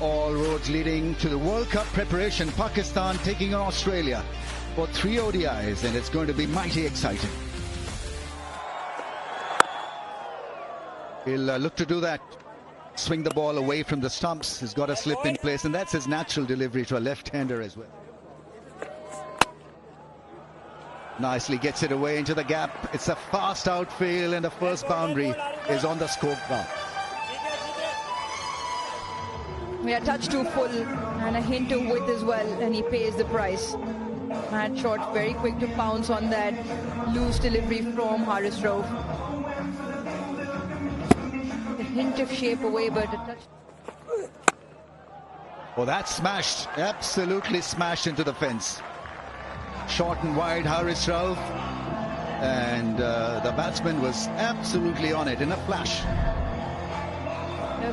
All roads leading to the World Cup preparation. Pakistan taking on Australia for 3 ODIs, and it's going to be mighty exciting. He'll look to do that. Swing the ball away from the stumps. He's got a slip in place, and that's his natural delivery to a left-hander as well. Nicely gets it away into the gap. It's a fast outfield, and the first boundary is on the scoreboard. We are touch too full and a hint of width as well, and he pays the price. Mad shot, very quick to pounce on that loose delivery from Haris Rauf. A hint of shape away, but a touch. Well, that's smashed, absolutely smashed into the fence. Short and wide, Haris Rauf, and the batsman was absolutely on it in a flash.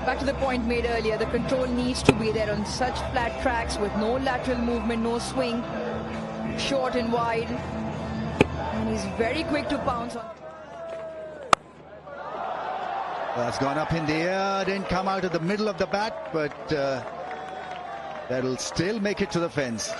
Back to the point made earlier, the control needs to be there on such flat tracks with no lateral movement, no swing, short and wide, and he's very quick to pounce on. That's gone up in the air, didn't come out of the middle of the bat, but that'll still make it to the fence.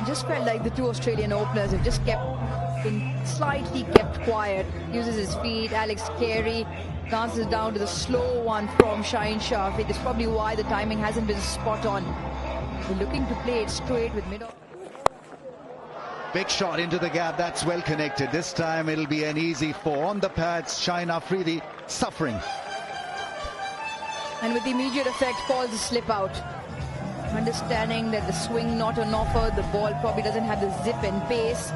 Just felt like the two Australian openers have just been slightly kept quiet. Uses his feet. Alex Carey dances down to the slow one from Shaheen Shafii. That's probably why the timing hasn't been spot on. We're looking to play it straight with mid-off. Big shot into the gap. That's well connected. This time it'll be an easy 4 on the pads. Shaheen Afridi suffering. And with the immediate effect, falls a slip out. Understanding that the swing not on offer, the ball probably doesn't have the zip and pace.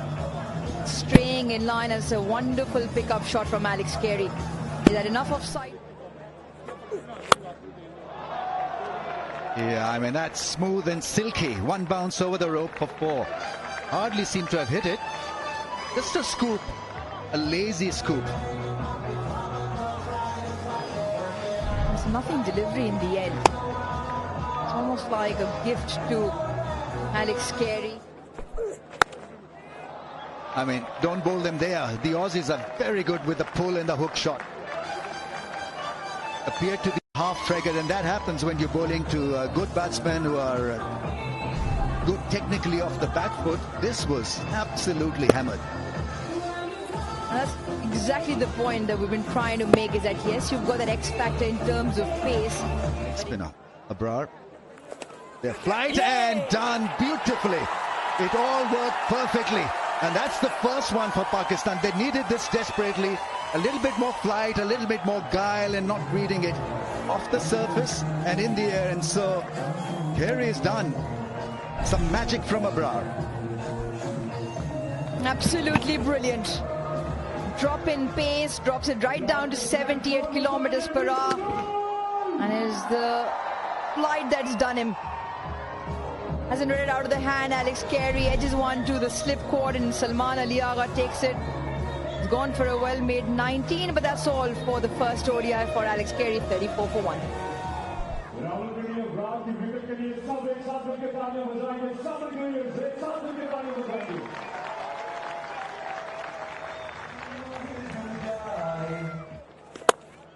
Straying in line, as a wonderful pickup shot from Alex Carey. Is that enough of sight? Yeah, I mean, that's smooth and silky. One bounce over the rope for 4. Hardly seemed to have hit it. Just a scoop, a lazy scoop. There's nothing delivery in the end. It's almost like a gift to Alex Carey. I mean, don't bowl them there. The Aussies are very good with the pull and the hook shot. Appeared to be half-triggered, and that happens when you're bowling to good batsmen who are good technically off the back foot. This was absolutely hammered. And that's exactly the point that we've been trying to make, is that yes, you've got that X factor in terms of pace. Spinner, Abrar. They're flight and done beautifully. It all worked perfectly. And that's the first one for Pakistan. They needed this desperately. A little bit more flight, a little bit more guile, and not reading it off the surface and in the air. And so Carey is done. Some magic from Abrar. Absolutely brilliant. Drop in pace, drops it right down to 78 kilometers per hour. And is the flight that's done him. Hasn't read it out of the hand. Alex Carey edges one to the slip cord, and Salman Ali Agha takes it. He's gone for a well-made 19, but that's all for the first ODI for Alex Carey, 34 for 1.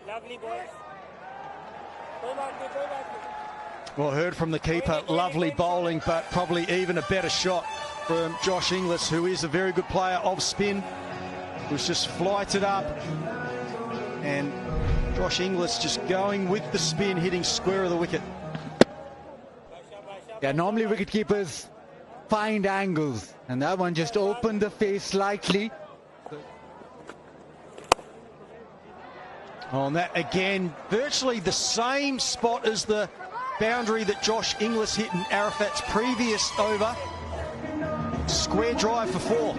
Lovely boys. Well, heard from the keeper, lovely bowling, but probably even a better shot from Josh Inglis, who is a very good player of spin. Was just flighted up, and Josh Inglis just going with the spin, hitting square of the wicket. Yeah, normally wicketkeepers find angles, and that one just opened the face slightly. On that again, virtually the same spot as the boundary that Josh Inglis hit in Arafat's previous over. Square drive for 4.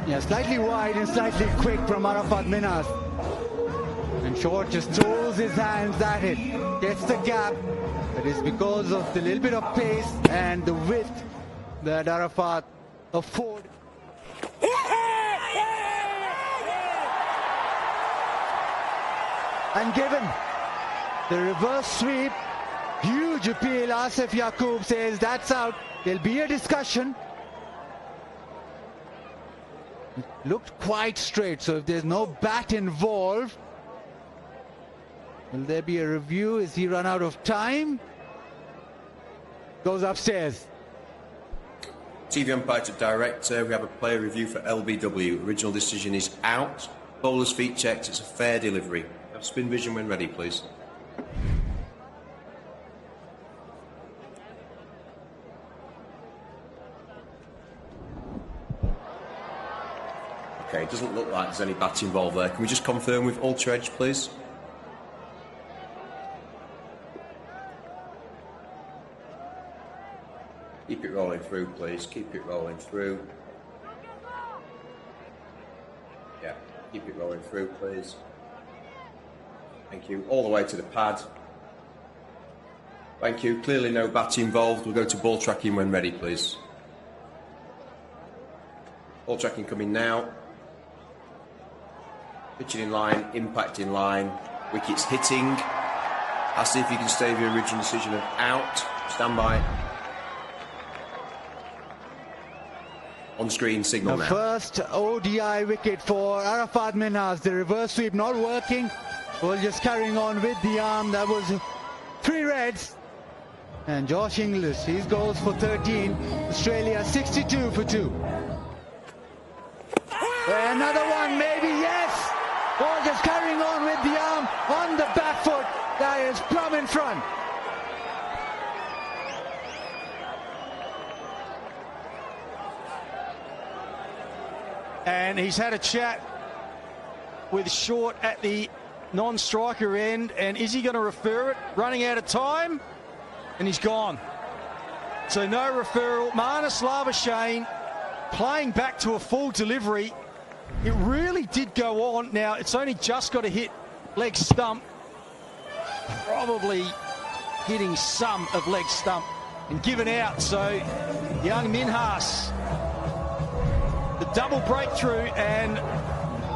Yeah, slightly wide and slightly quick from Arafat Minhas. And Short just throws his hands at it, gets the gap. But it's because of the little bit of pace and the width that Arafat afforded. And given the reverse sweep, huge appeal, Asif Yaqub says that's out. There'll be a discussion. It looked quite straight, so if there's no bat involved, will there be a review? Is he run out of time? Goes upstairs. TV umpire to director. We have a player review for LBW. Original decision is out. Bowler's feet checked. It's a fair delivery. Have spin vision when ready, please. Okay, it doesn't look like there's any bat involved there. Can we just confirm with Ultra Edge, please? Keep it rolling through, please. Keep it rolling through. Yeah, keep it rolling through, please. Thank you. All the way to the pad. Thank you. Clearly no bat involved. We'll go to ball tracking when ready, please. Ball tracking coming now. Pitching in line, impact in line. Wickets hitting. I'll see if you can stay with your original decision of out. Stand by. On screen signal now. First ODI wicket for Arafat Minhas. The reverse sweep not working. Well, just carrying on with the arm. That was 3 reds. And Josh Inglis, he goes for 13. Australia 62 for 2. Another one, maybe, yes. Ball just carrying on with the arm on the back foot. That is plumb in front. And he's had a chat with Short at the non-striker end. And is he going to refer it? Running out of time. And he's gone. So no referral. Marnus Labuschagne playing back to a full delivery. It really did go on. Now, it's only just got to hit leg stump. Probably hitting some of leg stump and given out. So young Minhas, the double breakthrough, and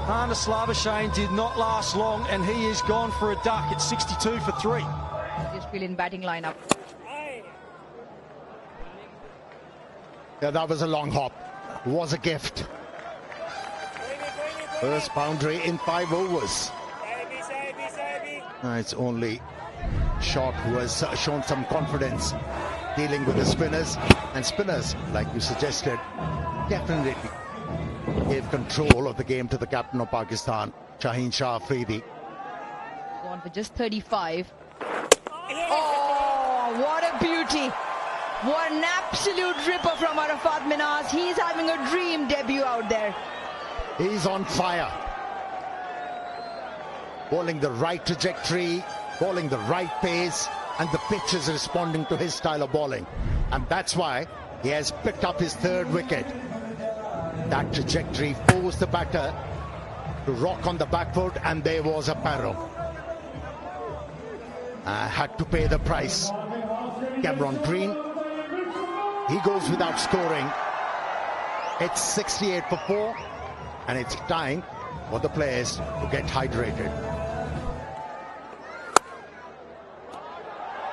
Marnus Labuschagne did not last long, and he is gone for a duck at 62 for 3. Just fill in batting lineup. Yeah, that was a long hop. It was a gift. First boundary in 5 overs. It's only Short who has shown some confidence dealing with the spinners. And spinners, like you suggested, definitely gave control of the game to the captain of Pakistan, Shaheen Shah Afridi. Gone for just 35. Oh, what a beauty. What an absolute ripper from Arafat Minhas. He's having a dream debut out there. He's on fire. Bowling the right trajectory, bowling the right pace, and the pitch is responding to his style of bowling. And that's why he has picked up his 3rd wicket. That trajectory forced the batter to rock on the back foot, and there was a peril. Had to pay the price. Cameron Green, he goes without scoring. It's 68 for 4, and it's time for the players to get hydrated.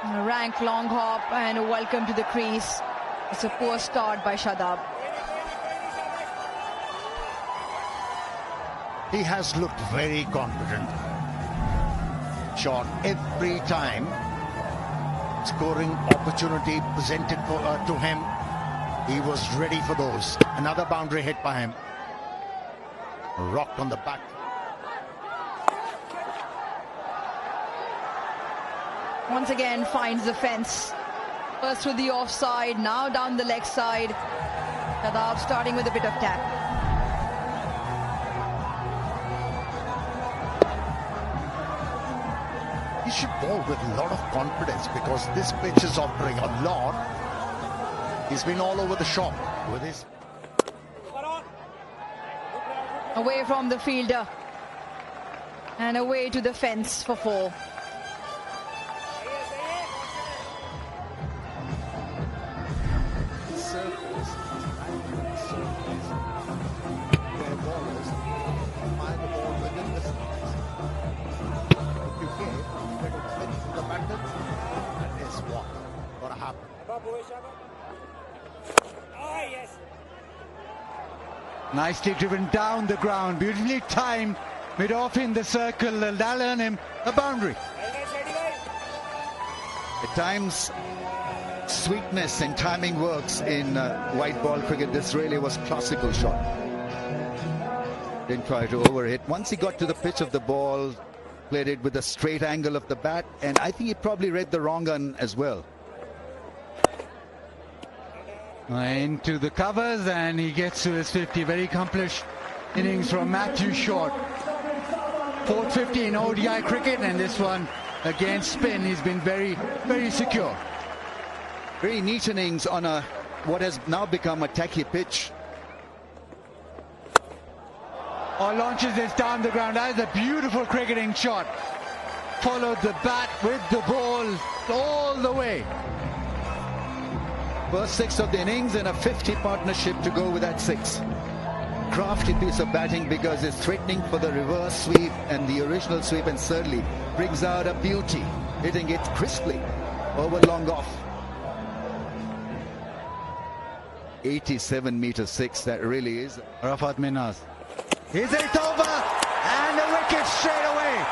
A rank long hop and a welcome to the crease. It's a poor start by Shadab. He has looked very confident. Shot every time. Scoring opportunity presented to him. He was ready for those. Another boundary hit by him. Rocked on the back. Once again finds the fence. First with the offside, now down the leg side. Shadab starting with a bit of tap. He should bowl with a lot of confidence because this pitch is offering a lot. He's been all over the shop with his... Away from the fielder. And away to the fence for 4. Nicely driven down the ground, beautifully timed, mid-off in the circle, and that'll earn him a boundary. At times, sweetness and timing works in white ball cricket. This really was classical shot. Didn't try to overhit. Once he got to the pitch of the ball, played it with a straight angle of the bat, and I think he probably read the wrong one as well. Into the covers, and he gets to his 50. Very accomplished innings from Matthew Short. 4th 50 in ODI cricket, and this one against spin. He's been very, very secure. Very neat innings on what has now become a tacky pitch. Launches this down the ground. That is a beautiful cricketing shot. Followed the bat with the ball all the way. First 6 of the innings and a 50 partnership to go with that 6. Crafty piece of batting because it's threatening for the reverse sweep and the original sweep, and certainly brings out a beauty, hitting it crisply over long off. 87 meter 6, that really is. Arafat Minhas. Is it over? And the wicket straight away.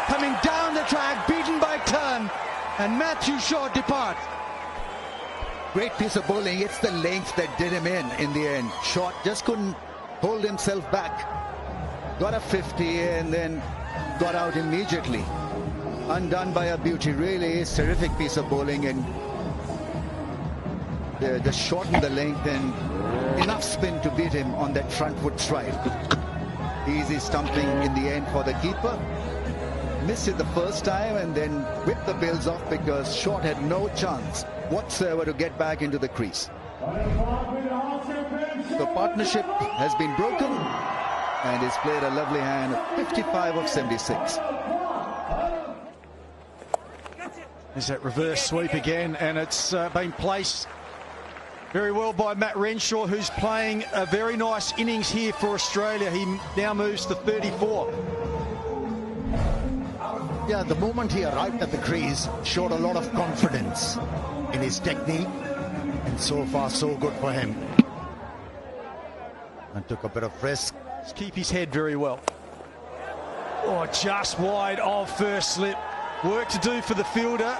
Coming down the track, beaten by Turn, and Matthew Short departs. Great piece of bowling. It's the length that did him in the end. Short just couldn't hold himself back. Got a 50 and then got out immediately. Undone by a beauty. Really is terrific piece of bowling, and just shortened the length and enough spin to beat him on that front foot strike. Easy stumping in the end for the keeper. Missed it the first time and then whipped the bills off because Short had no chance whatsoever to get back into the crease. The partnership has been broken, and he's played a lovely hand of 55 of 76. There's that reverse sweep again, and it's been placed very well by Matt Renshaw, who's playing a very nice innings here for Australia. He now moves to 34. Yeah, the moment he arrived at the crease, showed a lot of confidence in his technique, and so far so good for him. And took a bit of risk. Just keep his head very well. Oh, just wide of first slip. Work to do for the fielder,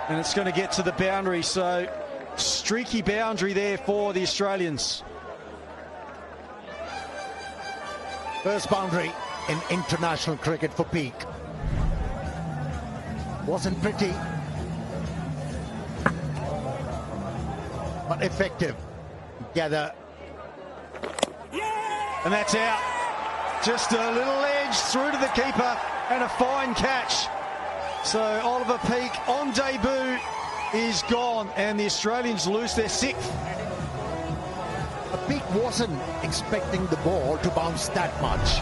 and it's going to get to the boundary. So streaky boundary there for the Australians. First boundary in international cricket for Peak. Wasn't pretty, but effective. Gather. And that's out. Just a little edge through to the keeper and a fine catch. So Oliver Peak on debut is gone, and the Australians lose their 6th. Peak wasn't expecting the ball to bounce that much.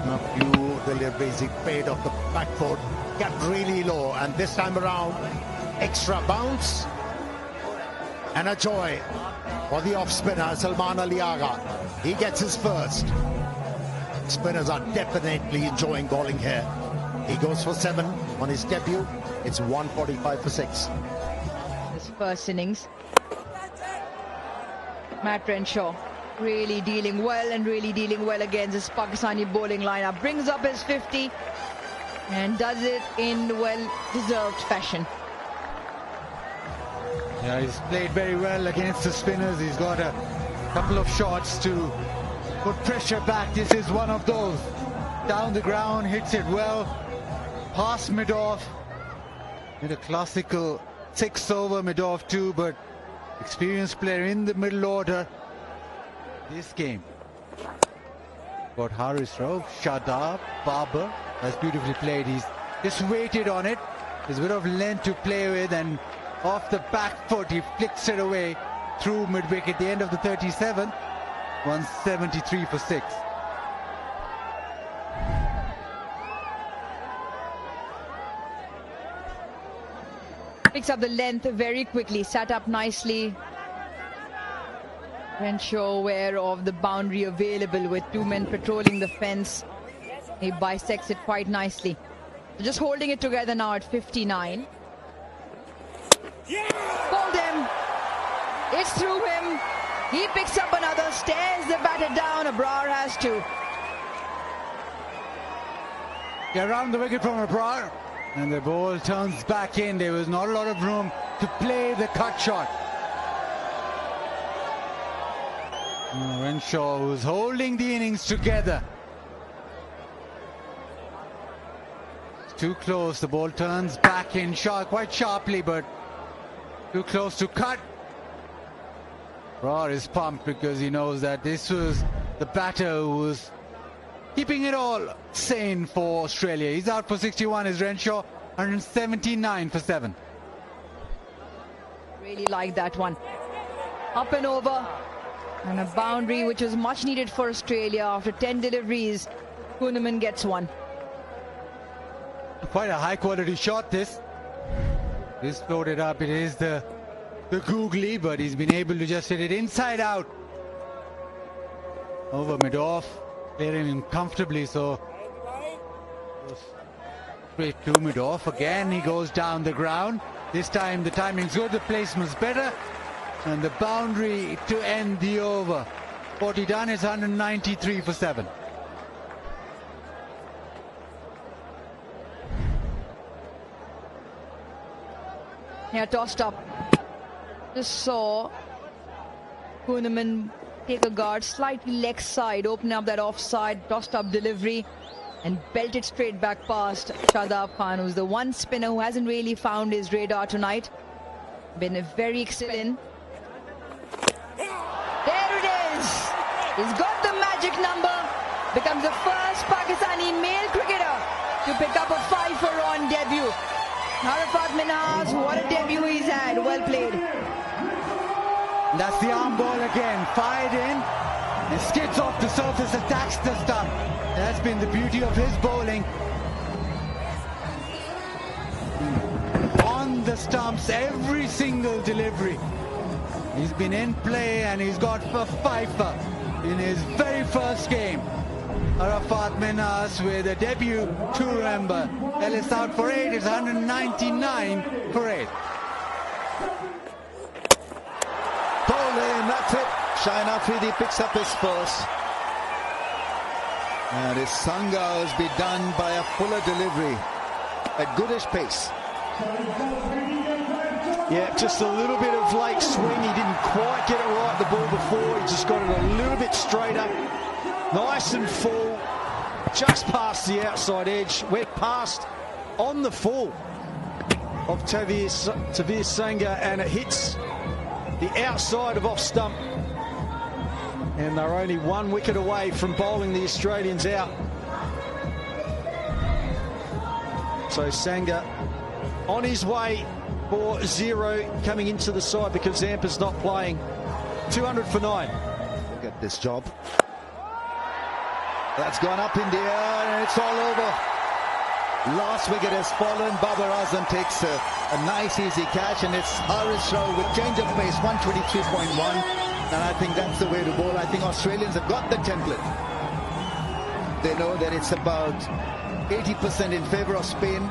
A few deliveries he paid off the back foot, got really low, and this time around, extra bounce and a joy for the off spinner Salman Ali Agha. He gets his first. Spinners are definitely enjoying bowling here. He goes for 7 on his debut. It's 145 for 6. His first innings. Matt Renshaw really dealing well and really dealing well against this Pakistani bowling lineup. Brings up his 50 and does it in well-deserved fashion. Yeah, he's played very well against the spinners. He's got a couple of shots to put pressure back. This is one of those. Down the ground, hits it well. Past mid-off. Did a classical 6 over mid-off too, but experienced player in the middle order. This game. Got Haris Rauf, Shadab, Babar. That's beautifully played. He's just waited on it. There's a bit of length to play with, and off the back foot he flicks it away through mid-wicket. The end of the 37th. 173 for 6. Picks up the length very quickly, sat up nicely. Renshaw aware of the boundary available with 2 men patrolling the fence. He bisects it quite nicely. Just holding it together now at 59. Bowled him. It's through him. He picks up another, stares the batter down. Abrar has to. Get around the wicket from Abrar. And the ball turns back in. There was not a lot of room to play the cut shot. Renshaw was holding the innings together. It's too close. The ball turns back in quite sharply, but too close to cut. Abrar is pumped because he knows that this was the batter who was keeping it all sane for Australia. He's out for 61 is Renshaw, 179 for 7. Really like that one. Up and over. And a boundary which was much needed for Australia. After 10 deliveries, Kuhnemann gets one. Quite a high quality shot this. This floated up. It is the googly, but he's been able to just hit it inside out. Over mid-off. Clearing him comfortably, so straight to mid-off. Again, he goes down the ground. This time the timing's good, the placement's better. And the boundary to end the over. 40 done is 193 for 7. Yeah, tossed up. Just saw Kuhnemann take a guard, slightly leg side, open up that offside, tossed up delivery and belt it straight back past Sher.Ali Khan, who's the one spinner who hasn't really found his radar tonight. Been a very excellent. There it is. He's got the magic number. Becomes the first Pakistani male cricketer to pick up a fifer on debut. Arafat Minhas, what a debut he's had. Well played. That's the arm ball again. Fired in. It skids off the surface, attacks the stump. That's been the beauty of his bowling. On the stumps, every single delivery. He's been in play and he's got a fifer in his very first game. Arafat Minhas with a debut to remember. Ellis out for 8, it's 199 for 8. Bowling, that's it. Shaheen Afridi picks up his first. And his Sangha has been done by a fuller delivery at goodish pace. Yeah, just a little bit of late swing. He didn't quite get it right the ball before. He just got it a little bit straighter. Nice and full. Just past the outside edge. Went past on the full of Tavir Sangha, and it hits the outside of off stump. And they're only one wicket away from bowling the Australians out. So Sangha on his way for 0 coming into the side because Zampa's not playing. 200 for 9. Look at this job. That's gone up in the air and it's all over. Last wicket has fallen. Babar Azam takes a nice easy catch, and it's Haris Rauf with change of pace, 123.1. And I think that's the way to bowl. I think Australians have got the template. They know that it's about 80% in favour of spin,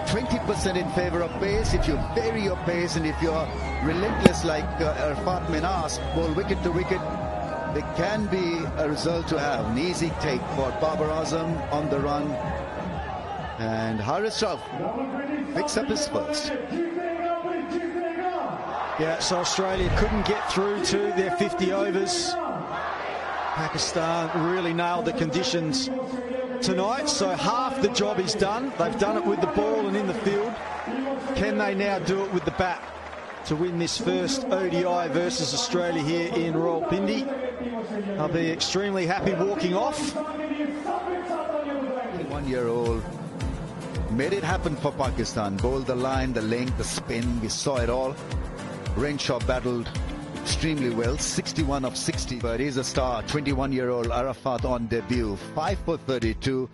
20% in favour of pace. If you vary your pace and if you're relentless like Arafat Minhas, bowl wicket to wicket, there can be a result to have. An easy take for Babar Azam on the run. And Haris Rauf picks up his first. Yeah, so Australia couldn't get through to their 50 overs. Pakistan really nailed the conditions tonight, so half the job is done. They've done it with the ball and in the field. Can they now do it with the bat to win this first ODI versus Australia here in Rawalpindi? I'll be extremely happy walking off. 1-year-old made it happen for Pakistan. Bowled the line, the length, the spin. We saw it all. Renshaw battled extremely well, 61 of 60, but he's a star. 21-year-old Arafat on debut, 5 for 32.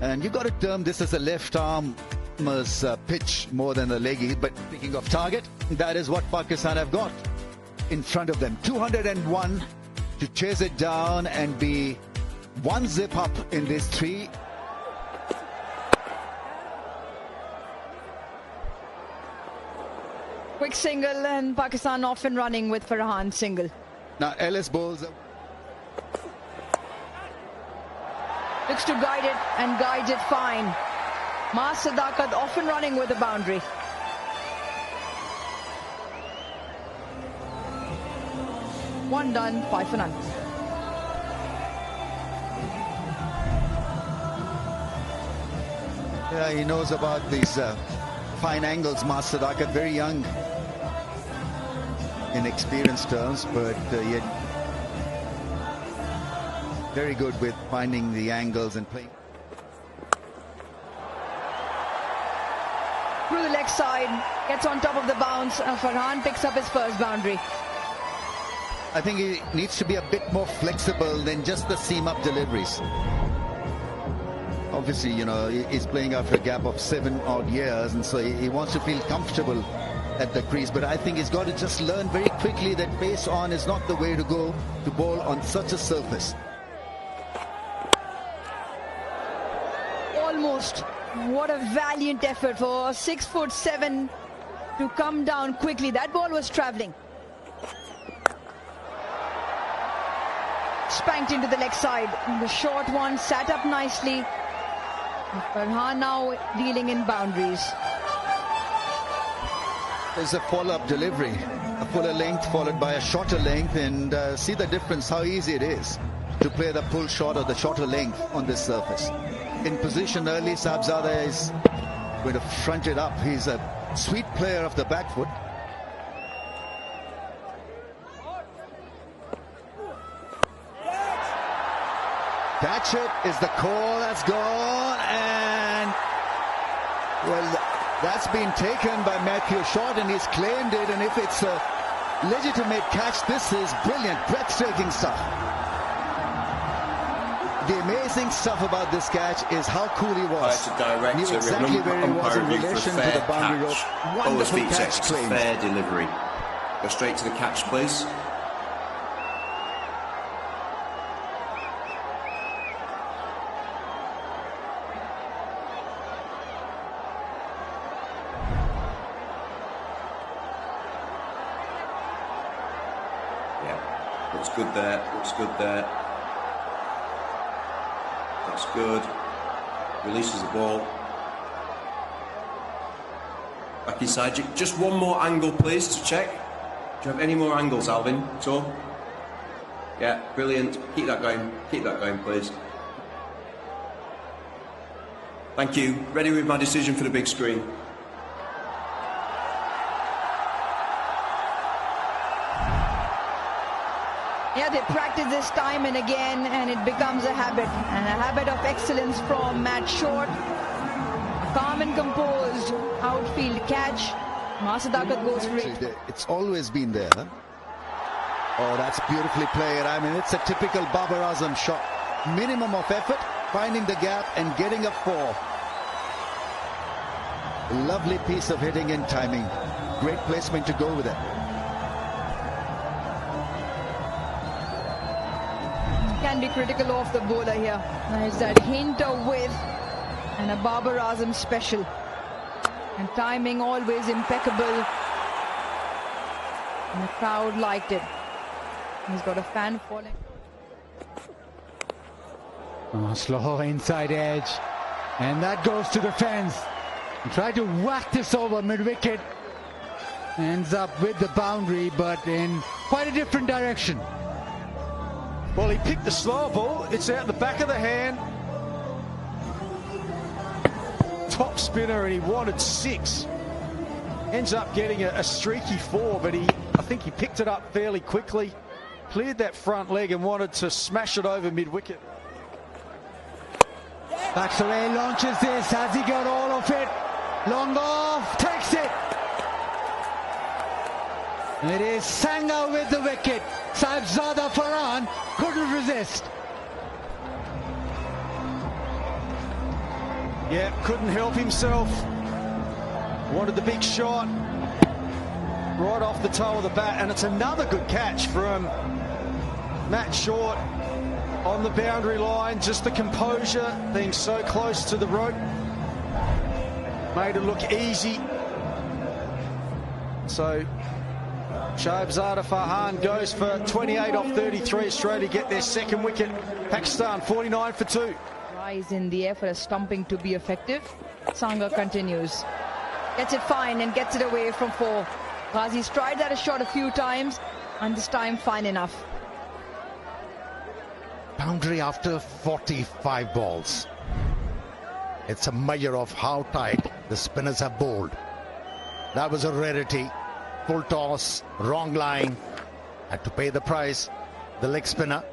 And you got to term this as a left-armer's pitch more than a leggy. But speaking of target, that is what Pakistan have got in front of them. 201 to chase it down and be one zip up in this 3. Quick single, and Pakistan off and running with Farhan single. Now Ellis bowls. Looks to guide it and guides it fine. Mas Sadakat off and running with the boundary. One done, 5 for none. Yeah, he knows about these fine angles. Mas Sadakat, very young in experience terms, but yet very good with finding the angles and playing. Through the leg side, gets on top of the bounce. Farhan picks up his first boundary. I think he needs to be a bit more flexible than just the seam-up deliveries. Obviously, you know, he's playing after a gap of 7 odd years, and so he wants to feel comfortable at the crease. But I think he's got to just learn very quickly that pace on is not the way to go to bowl on such a surface. Almost. What a valiant effort for 6'7" to come down quickly. That ball was travelling. Spanked into the leg side. The short one sat up nicely. Farhan now dealing in boundaries. There's a follow-up delivery. A fuller length followed by a shorter length, and see the difference, how easy it is to play the pull shot or the shorter length on this surface. In position early, Sahibzada is going to front it up. He's a sweet player of the back foot. Catch it is the call. That's gone, and well, that's been taken by Matthew Short, and he's claimed it. And if it's a legitimate catch, this is brilliant, breathtaking stuff. The amazing stuff about this catch is how cool he was. Knew exactly where he was in relation to the boundary rope. Wonderful catch claim. Fair delivery. Go straight to the catch, please. Yeah, looks good there. Looks good there. That's good. Releases the ball. Back inside. Just one more angle, please, to check. Do you have any more angles, Alvin? So, yeah, brilliant. Keep that going. Keep that going, please. Thank you. Ready with my decision for the big screen. Yeah, they practice this time and again, and it becomes a habit, and a habit of excellence from Matt Short. Calm and composed outfield catch. Mas Sadakat goes for it. It's always been there. Huh? Oh, that's beautifully played. I mean, it's a typical Babar Azam shot. Minimum of effort, finding the gap and getting a 4. Lovely piece of hitting and timing. Great placement to go with it. Can be critical of the bowler here. There's that hint of width and a Babar Azam special. And timing always impeccable. And the crowd liked it. He's got a fan falling. Oh, slow inside edge. And that goes to the fence. He tried to whack this over mid-wicket. Ends up with the boundary, but in quite a different direction. Well, he picked the slower ball. It's out the back of the hand. Top spinner, and he wanted 6. Ends up getting a streaky 4, but I think he picked it up fairly quickly. Cleared that front leg and wanted to smash it over mid-wicket. Backs away, launches this. Has he got all of it? Long off, takes it. It is Sangha with the wicket. Sahibzada Farhan couldn't resist. Yeah, couldn't help himself. Wanted the big shot. Right off the toe of the bat, and it's another good catch from Matt Short on the boundary line. Just the composure, being so close to the rope, made it look easy. So Sher.Ali.Khan goes for 28 off 33. Australia get their second wicket. Pakistan 49 for 2. Rise in the air for a stumping to be effective. Sangha continues. Gets it fine and gets it away from 4. Ghazi's tried that a shot a few times and this time fine enough. Boundary after 45 balls. It's a measure of how tight the spinners have bowled. That was a rarity. Full toss, wrong line. Had to pay the price. The leg spinner.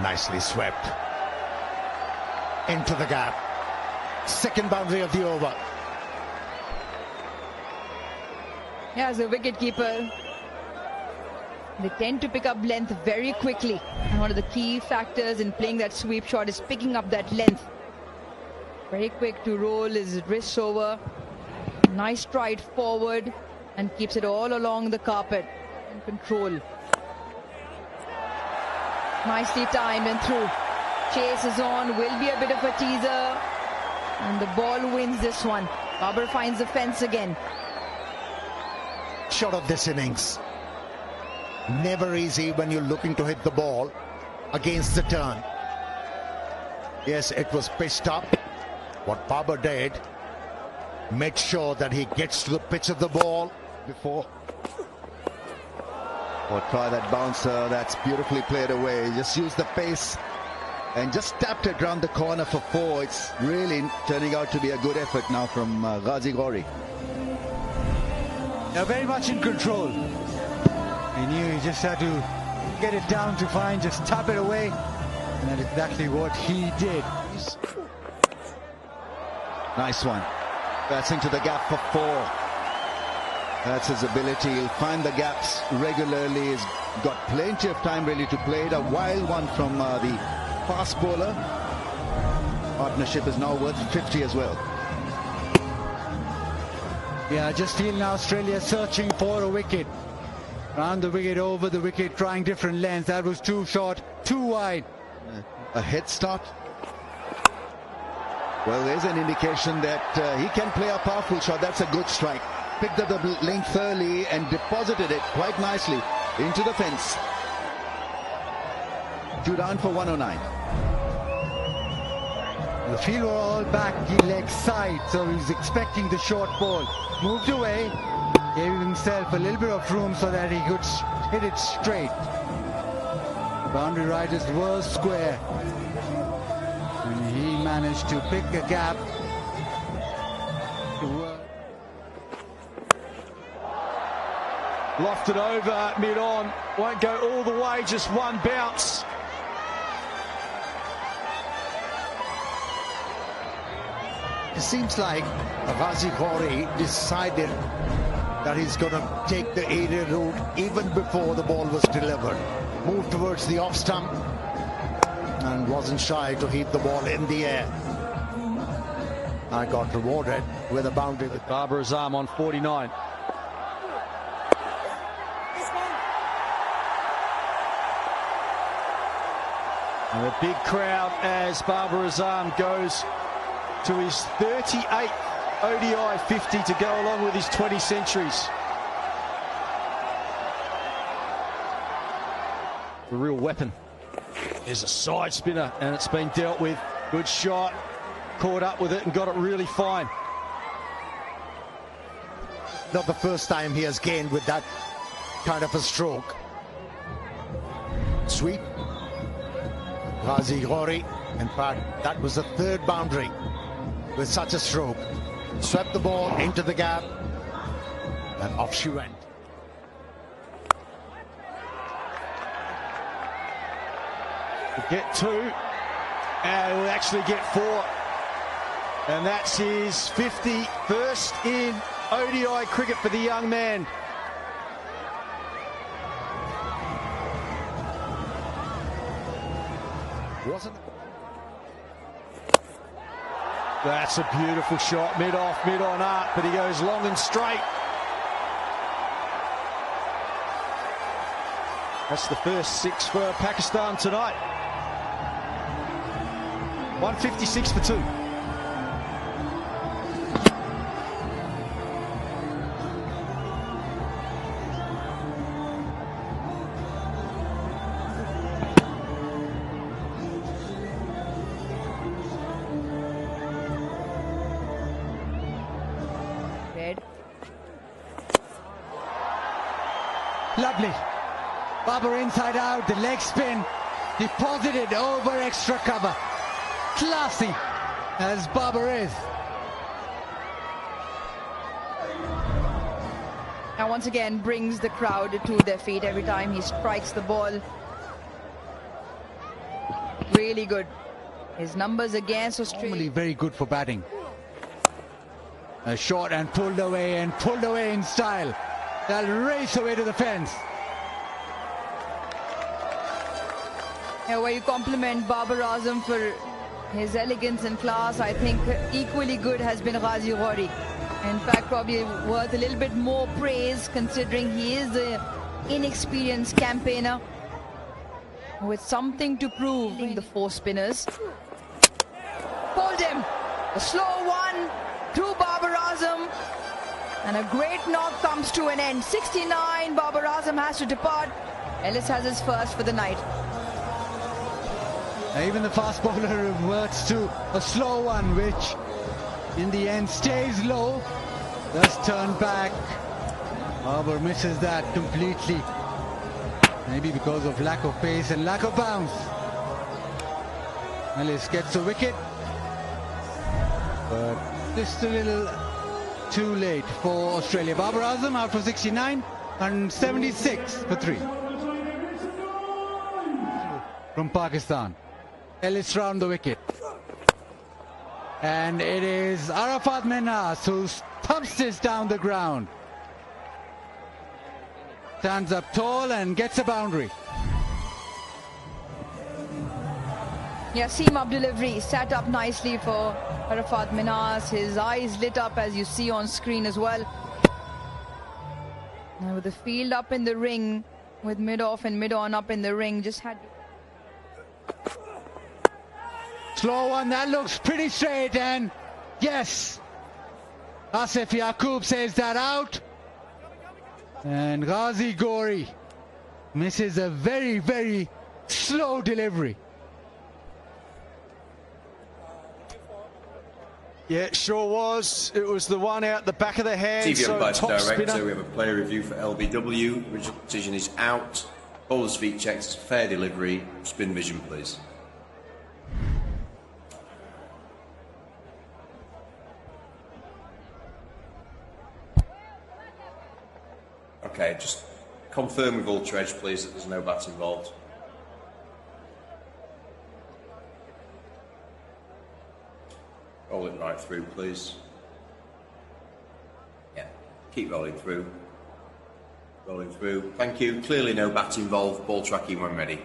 Nicely swept. Into the gap. Second boundary of the over. Yeah, as a wicketkeeper, they tend to pick up length very quickly. And one of the key factors in playing that sweep shot is picking up that length. Very quick to roll his wrists over. Nice stride forward and keeps it all along the carpet in control. Nicely timed and through. Chase is on, will be a bit of a teaser. And the ball wins this one. Babar finds the fence again. Shot of this innings. Never easy when you're looking to hit the ball against the turn. Yes, it was pitched up. What Babar did, made sure that he gets to the pitch of the ball before. Or try that bouncer. That's beautifully played away. Just use the pace and just tapped it round the corner for 4. It's really turning out to be a good effort now from Ghazi Ghori. They're very much in control. He knew he just had to get it down to fine, just tap it away. And that's exactly what he did. Nice one. That's into the gap for 4. That's his ability. He'll find the gaps regularly. He's got plenty of time really to play it. A wild one from the fast bowler. Partnership is now worth 50 as well. Yeah, I just feel now Australia searching for a wicket. Round the wicket, over the wicket, trying different lengths. That was too short, too wide. A head start. Well, there's an indication that he can play a powerful shot. That's a good strike. Picked up the length early and deposited it quite nicely into the fence. 2 down for 109. The field were all back, he leg side, so he's expecting the short ball. Moved away, gave himself a little bit of room so that he could hit it straight. The boundary riders were square. And he managed to pick a gap. Lofted over mid-on. Won't go all the way, just one bounce. It seems like Ghazi Ghori decided that he's going to take the aerial route even before the ball was delivered. Moved towards the off stump and wasn't shy to heave the ball in the air. I got rewarded with a boundary. With Babar Azam on 49. And a big crowd as Babar Azam goes to his 38th ODI 50 to go along with his 20 centuries. A real weapon. There's a side spinner and it's been dealt with. Good shot. Caught up with it and got it really fine. Not the first time he has gained with that kind of a stroke. Sweep. Ghazi Ghori. In fact, that was the 3rd boundary with such a stroke. Swept the ball into the gap and off she went. We'll get 2 and we'll actually get 4. And that's his 51st in ODI cricket for the young man. Wasn't it? That's a beautiful shot, mid-off, mid-on up, but he goes long and straight. That's the first 6 for Pakistan tonight. 156 for 2. Lovely. Babar inside out, the leg spin, deposited over extra cover. Classy as Babar is. And once again brings the crowd to their feet every time he strikes the ball. Really good. His numbers against Australia. Normally very good for batting. A shot and pulled away in style. They'll race away to the fence. Where you compliment Babar Azam for his elegance and class, I think equally good has been Ghazi Ghori. In fact, probably worth a little bit more praise considering he is an inexperienced campaigner with something to prove. The four spinners. Pulled him. A slow one through Babar Azam. And a great knock comes to an end. 69, Babar Azam has to depart. Ellis has his first for the night. Even the fast bowler reverts to a slow one, which in the end stays low. Does turn back. Babar misses that completely. Maybe because of lack of pace and lack of bounce. Ellis gets a wicket. But just a little too late for Australia. Babar Azam out for 69 and 76 for 3. From Pakistan. Ellis round the wicket. And it is Arafat Minhas who thumps this down the ground. Stands up tall and gets a boundary. Yaseem Abdul sat up nicely for Arafat Minhas. His eyes lit up as you see on screen as well. Now with the field up in the ring, with mid-off and mid-on up in the ring, just had to... Slow one, that looks pretty straight, and yes, Asif Yaqub says that out. And Ghazi Ghori misses a very, very slow delivery. Yeah, it sure was. It was the one out the back of the hand. TV So umpire top director, spinner. we have a player review for LBW. Original decision is out. Bowler's feet checked, fair delivery. Spin vision, please. Okay, just confirm with Ultra Edge, please, that there's no bat involved. Roll it right through, please. Yeah, keep rolling through. Rolling through. Thank you. Clearly no bat involved. Ball tracking when ready.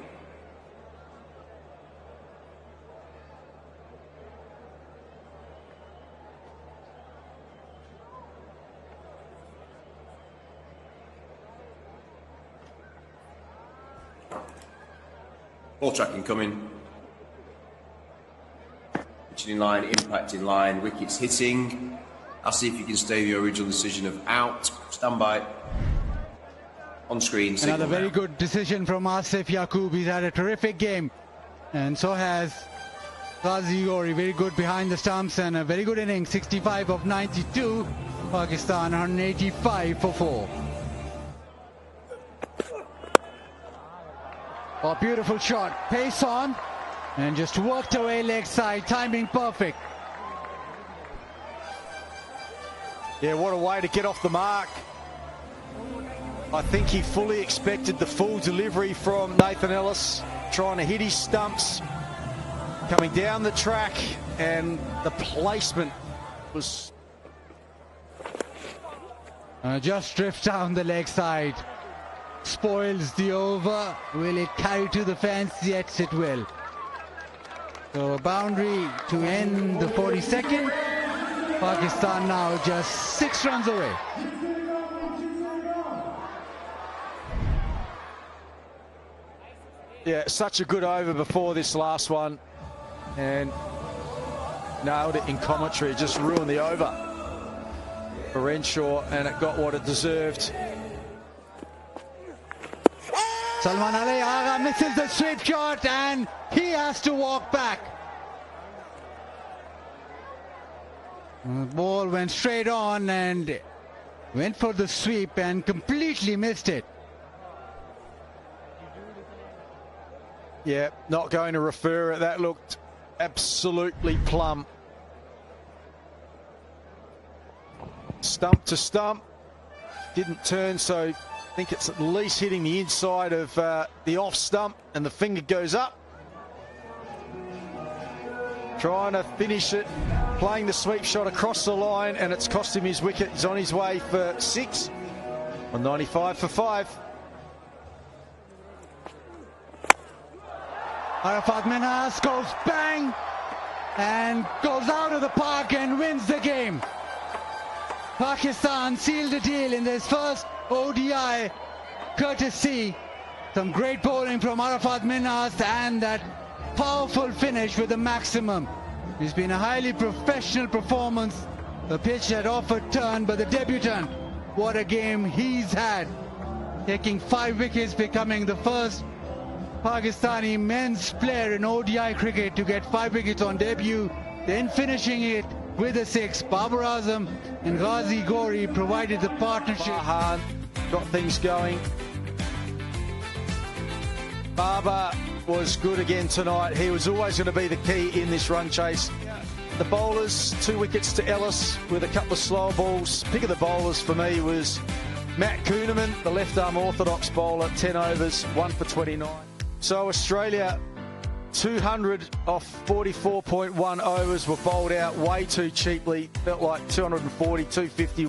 Ball tracking coming. Pitching in line, impact in line, wickets hitting. I'll see if you can stay with your original decision of out. Stand by. On screen. Another very now. good decision from Asif Yaqub. He's had a terrific game. And so has Ghazi Ghori. Very good behind the stumps and a very good inning. 65 of 92. Pakistan 185 for 4. A beautiful shot, pace on, and just worked away leg side, timing perfect. Yeah, what a way to get off the mark. I think he fully expected the full delivery from Nathan Ellis, trying to hit his stumps, coming down the track, and the placement was... Just drifts down the leg side. Spoils the over. Will it carry to the fence? Yes, it will. So a boundary to end the 42nd. Pakistan now just 6 runs away. Yeah, such a good over before this last one. And nailed it in commentary. Just ruined the over for Renshaw, and it got what it deserved. Salman Ali Agha misses the sweep shot and he has to walk back. The ball went straight on and went for the sweep and completely missed it. Yeah, not going to refer it. That looked absolutely plumb. Stump to stump. Didn't turn, so I think it's at least hitting the inside of the off stump, and the finger goes up. Trying to finish it, playing the sweep shot across the line, and it's cost him his wicket. He's on his way for 6 on 95 for 5. Arafat Minhas goes bang and goes out of the park and wins the game. Pakistan sealed the deal in this first ODI courtesy. Some great bowling from Arafat Minhas and that powerful finish with the maximum. It's been a highly professional performance. The pitch had offered turn, but the debutant, what a game he's had. Taking 5 wickets, becoming the first Pakistani men's player in ODI cricket to get 5 wickets on debut, then finishing it with a 6. Babar Azam and Ghazi Gori provided the partnership. Farhan got things going. Babar was good again tonight. He was always going to be the key in this run chase. The bowlers, 2 wickets to Ellis with a couple of slow balls. Pick of the bowlers for me was Matt Kuhneman, the left-arm orthodox bowler, 10 overs, 1 for 29. So Australia, 200 off 44.1 overs were bowled out way too cheaply. Felt like 240, 250.